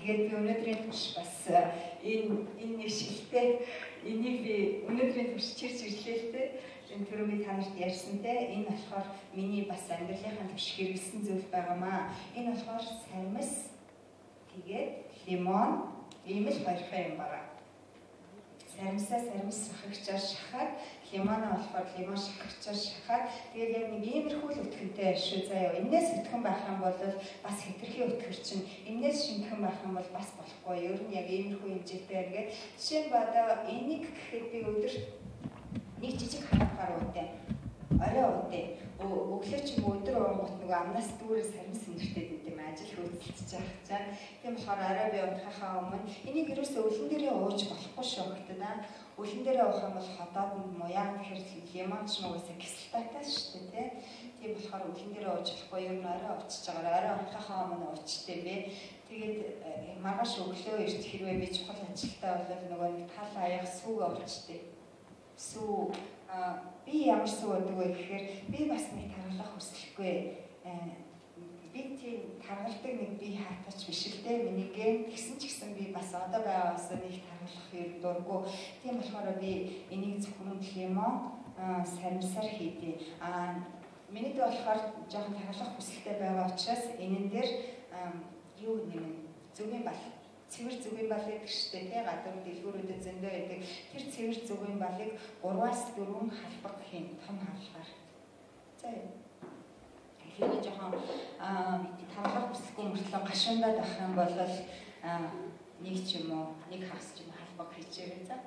Тэгээд би өнөөдрийн турш бас энэ нэг шилтэй энийг би өнөөдрийн турш чирч ирлээ л дээ. Энэ түрүүний танарт ярьсантай энэ болохоор миний бас амьдралынхаа турш хэрэгсэн зүйл байгаамаа. Энэ болохоор сармис тэгээд лимон ийм л хоёрхан юм байна. Сармисаа сармис шахагчаар шахаад, лимоноо болохоор лимон шахагчаар шахаад, тэгээд яг нэг иймэрхүү л өтгөнтэй шүү заяа. Энээс өтгөн байх юм бол бас хэтэрхий өтгөр чинь, энээс шингхэн байх юм бол бас болохгүй. Ер нь яг иймэрхүү хэмжээтэй ингээд жишээ нь бада энийг гэхэд би өдөр нэг жижиг хатгаар уутай. Орой уутай. Өглөө ч юм өдөр уунгут нөгөө амнаас дүүрээ сармис нэртэй гэдэг юм ажил хөөцөлдөж явах чам. Тийм болохоор орой би унахаа өмнө энийг ерөөсөө өлөн дээрээ ууж болохгүй шүү гэдэг да. Өлөн дээрээ уух юм бол ходоод муяа гэхэр лимон ч нугасаа кислотатай шүү дээ тийм болохоор өлөн дээрээ ууж болохгүй ер нь орой уучж байгаа. Орой унахаа өмнө уучтай би. Тэгээд маргааш өглөө ирж хэрвээ би чухал ажилтаа бол нөгөө нэг тал аяг сүүгээ уучтай. Сүү би ямар сүү гэдэг вэ гэхээр би бас нэг таргалах хүсэлгүй. Би тийм таргалдаг нэг би хаатаач биш л дээ. Миний ген тэгсэн ч гэсэн би бас одоо байгаас нэг таргалах юм дурггүй. Тийм болохоор би энийг зөвхөн лимон сармисаар хийдэг. Миний дэ болохоор жоохон таргалах хүсэлтэй байгаа учраас энэн дээр юу нэмэн зөвгийн бал цэвэр зүгийн бал гэдэг шүү дээ. Гадуур дэлгүүрүүдэд зөндөө байдаг. Тэр цэвэр зүгийн балыг 3-4 халбаг хийн том халгаар. За хэрэг жоохон таргалах хүсэлгүй мөртлөө гашуундаад авах юм бол нэг ч юм уу нэг хагас ч юм халбаг хийчихээрэй за.